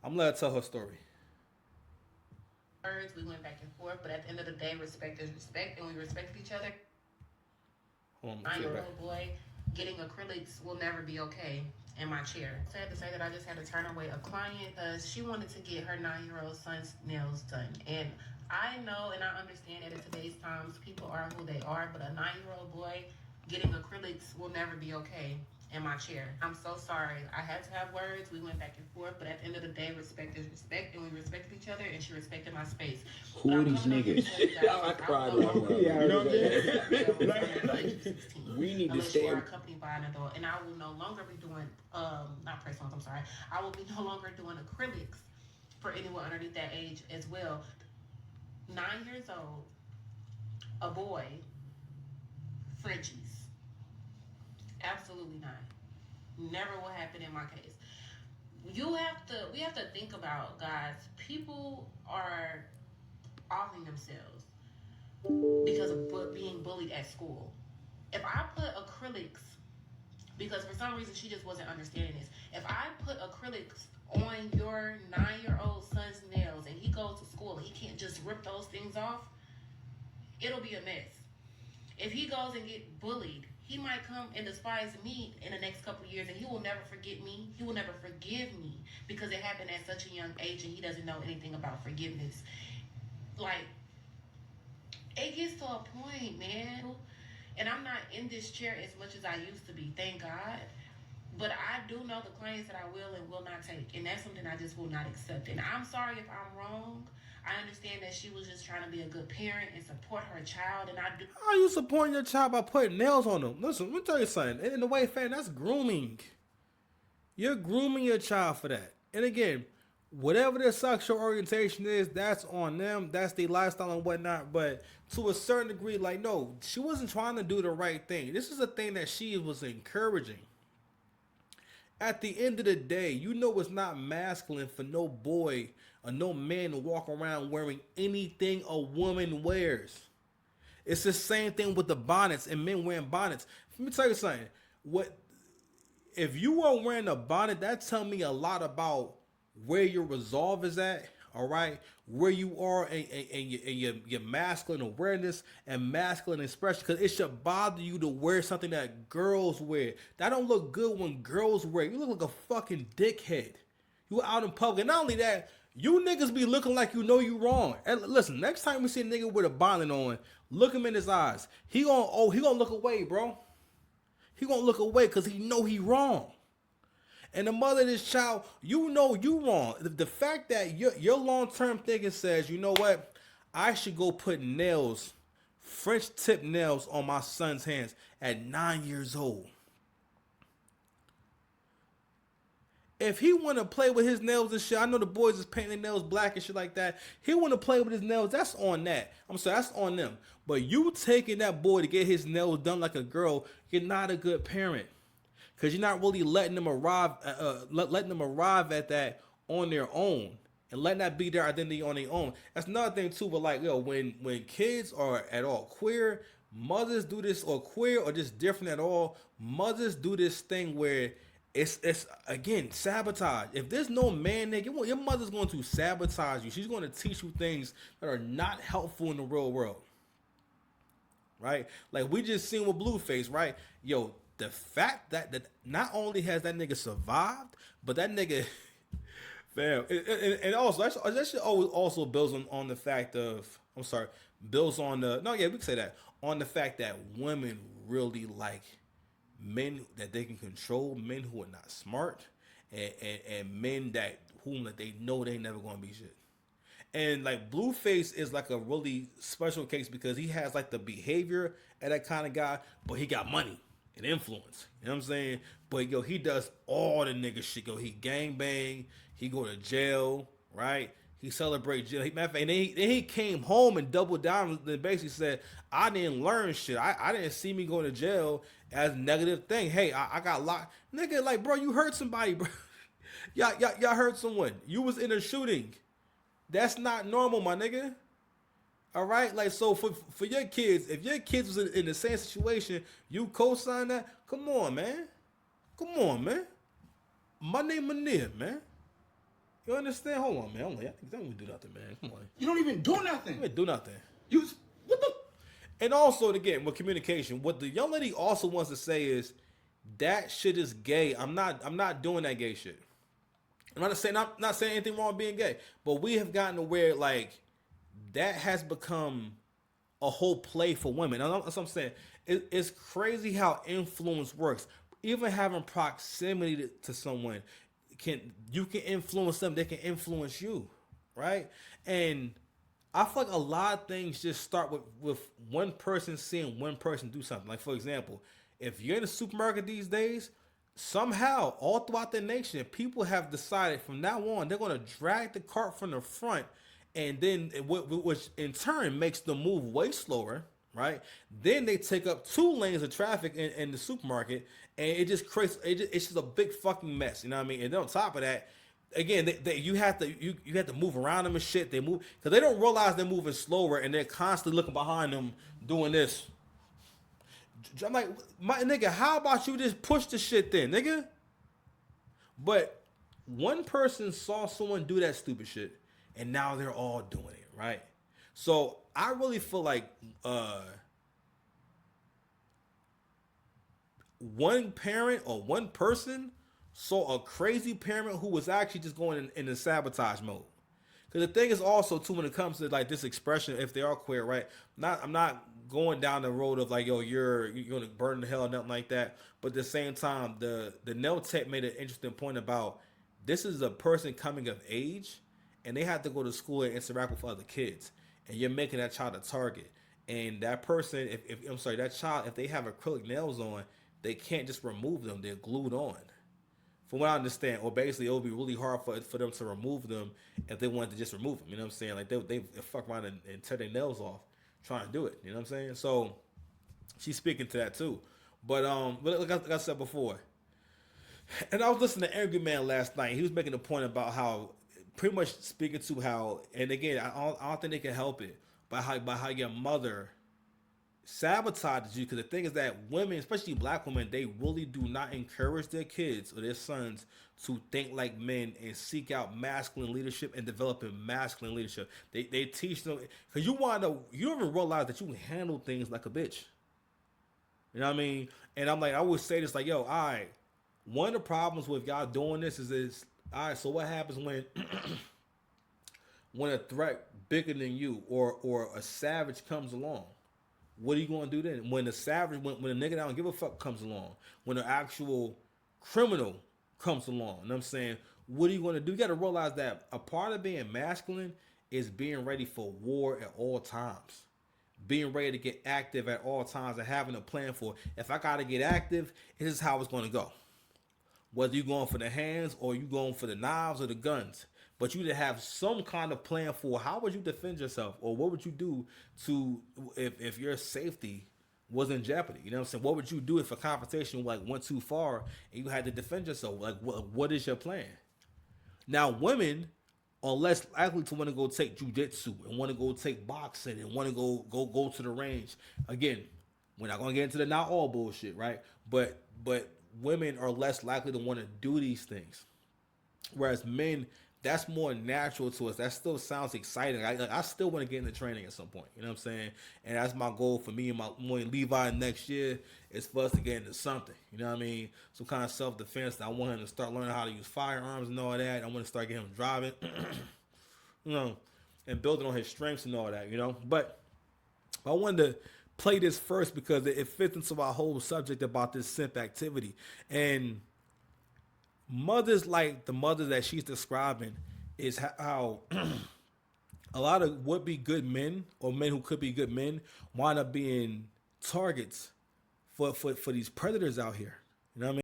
I'm gonna let her tell her story. Words, we went back and forth, but at the end of the day, respect is respect, and we respected each other. Hold on, I'm a feedback. little boy. Getting acrylics will never be okay in my chair. Sad to say that I just had to turn away a client because she wanted to get her 9-year-old son's nails done. And I know and I understand that in today's times, people are who they are, but a 9-year-old boy getting acrylics will never be okay in my chair. I'm so sorry. I had to have words. We went back and forth, but at the end of the day, respect is respect, and we respected each other, and she respected my space. But Who are I'm these coming on here to niggas? tell you guys, I I will cried no like longer one. You know what I'm saying? We need to unless you stay. are accompanied by an adult, and I will no longer be doing not press ons. I'm sorry. I will be no longer doing acrylics for anyone underneath that age as well. 9 years old, a boy, Frenchies, absolutely not. Never will happen in my case. We have to think about, guys. People are offing themselves because of being bullied at school. If I put acrylics, because for some reason she just wasn't understanding this. If I put acrylics on your 9-year-old son's nails and he goes to school and he can't just rip those things off, it'll be a mess. If he goes and get bullied, he might come and despise me in the next couple of years, and he will never forget me. He will never forgive me because it happened at such a young age and he doesn't know anything about forgiveness. Like, it gets to a point, man. And I'm not in this chair as much as I used to be, thank God. But I do know the clients that I will and will not take. And that's something I just will not accept. And I'm sorry if I'm wrong. I understand that she was just trying to be a good parent and support her child. And I do. How you supporting your child by putting nails on them? Listen, let me tell you something. In the way, fan, that's grooming. You're grooming your child for that. And again, whatever their sexual orientation is, that's on them. That's their lifestyle and whatnot. But to a certain degree, like, no, she wasn't trying to do the right thing. This is a thing that she was encouraging. At the end of the day, you know it's not masculine for no boy or no man to walk around wearing anything a woman wears. It's the same thing with the bonnets and men wearing bonnets. Let me tell you something. What if you are wearing a bonnet? That tell me a lot about where your resolve is at. All right, where you are and your masculine awareness and masculine expression, because it should bother you to wear something that girls wear. That don't look good when girls wear. You look like a fucking dickhead. You out in public. And not only that, you niggas be looking like you know you wrong. And listen, next time we see a nigga with a bonnet on, look him in his eyes. He gonna look away, bro. He gonna look away because he know he wrong. And the mother of this child, you know you wrong. The fact that your long term thinking says, you know what, I should go put nails, French tip nails on my son's hands at 9 years old. If he want to play with his nails and shit, I know the boys is painting their nails black and shit like that. He want to play with his nails. That's on that. I'm sorry, that's on them. But you taking that boy to get his nails done like a girl, you're not a good parent, because you're not really letting them arrive at that on their own and letting that be their identity on their own. That's another thing too. But like, when kids are at all queer, mothers do this, or queer or just different at all, mothers do this thing where it's again sabotage. If there's no man there, your mother's going to sabotage you. She's going to teach you things that are not helpful in the real world, right? Like we just seen with Blueface, right? Yo, the fact that not only has that nigga survived, but that nigga, fam, and also that shit always also builds on the fact of, I'm sorry, builds on the, no, yeah, we can say that, on the fact that women really like men that they can control, men who are not smart, and men that whom that they know they never gonna be shit. And like Blueface is like a really special case because he has like the behavior of that kind of guy, but he got money and influence. You know what I'm saying? But yo, he does all the nigga shit. He gang bang, he go to jail, right? He celebrate jail. Matter of fact, and then he came home and doubled down and basically said, I didn't learn shit. I didn't see me going to jail as a negative thing. Hey, I got locked. Nigga, like, bro, you hurt somebody, bro. Y'all hurt someone. You was in a shooting. That's not normal, my nigga. All right, like, so for your kids, if your kids was in the same situation, you co-sign that. Come on, man. Come on, man. My name Manir, man. You understand? Hold on, man. Don't even do nothing, man. Come on. You don't even do You nothing. ain't do nothing. You what the? And also, again, with communication, what the young lady also wants to say is that shit is gay. I'm not doing that gay shit. I'm not saying anything wrong with being gay, but we have gotten to where like that has become a whole play for women. That's what I'm saying. It's crazy how influence works. Even having proximity to someone can influence them. They can influence you, right? And I feel like a lot of things just start with one person seeing one person do something. Like, for example, if you're in a supermarket these days, somehow all throughout the nation, people have decided from now on they're going to drag the cart from the front, and then which in turn makes them move way slower, right? Then they take up 2 lanes of traffic in the supermarket, and it just creates it's just a big fucking mess. You know what I mean? And then on top of that, again, you have to move around them and shit. They move because they don't realize they're moving slower, and they're constantly looking behind them doing this. I'm like, my nigga, how about you just push the shit then, nigga? But one person saw someone do that stupid shit, and now they're all doing it, right? So I really feel like one parent or one person saw a crazy parent who was actually just going in the sabotage mode. Because the thing is also too, when it comes to like this expression, if they are queer, right? I'm not going down the road of like, yo, you're gonna burn in hell or nothing like that. But at the same time, the Nail Tech made an interesting point about this is a person coming of age, and they have to go to school and interact with other kids, and you're making that child a target. And that person, that child, if they have acrylic nails on, they can't just remove them; they're glued on. From what I understand, or basically it would be really hard for them to remove them if they wanted to just remove them. You know what I'm saying? Like they fuck around and tear their nails off trying to do it. You know what I'm saying? So she's speaking to that too. But like I said before, and I was listening to Angry Man last night. He was making a point about how, pretty much speaking to how, and again, I don't think they can help it, by how your mother sabotages you. Because the thing is that women, especially black women, they really do not encourage their kids or their sons to think like men and seek out masculine leadership and developing masculine leadership. They teach them, because you don't even realize that you can handle things like a bitch. You know what I mean? And I'm like, I always say this, like, yo, all right, one of the problems with y'all doing this is all right, so what happens when when a threat bigger than you or a savage comes along? What are you going to do then? When the savage, when a nigga that don't give a fuck comes along, when an actual criminal comes along, you know what I'm saying? What are you going to do? You got to realize that a part of being masculine is being ready for war at all times. Being ready to get active at all times and having a plan for, if I got to get active, this is how it's going to go. Whether you're going for the hands or you going for the knives or the guns. But you to have some kind of plan for how would you defend yourself, or what would you do to if your safety was in jeopardy. You know what I'm saying? What would you do if a confrontation like went too far and you had to defend yourself? Like what is your plan? Now women are less likely to want to go take jujitsu and want to go take boxing and want to go to the range. Again, we're not gonna get into the not all bullshit, right? But women are less likely to want to do these things, whereas men, that's more natural to us. That still sounds exciting. I still want to get into training at some point. You know what I'm saying? And that's my goal for me and my Levi next year, is for us to get into something. You know what I mean? Some kind of self-defense. I want him to start learning how to use firearms and all that. I want to start getting him driving, you know, and building on his strengths and all that, you know. But I wanted to play this first because it fits into our whole subject about this simp activity. And mothers like the mother that she's describing is how a lot of would-be good men or men who could be good men wind up being targets for these predators out here. You know what I mean?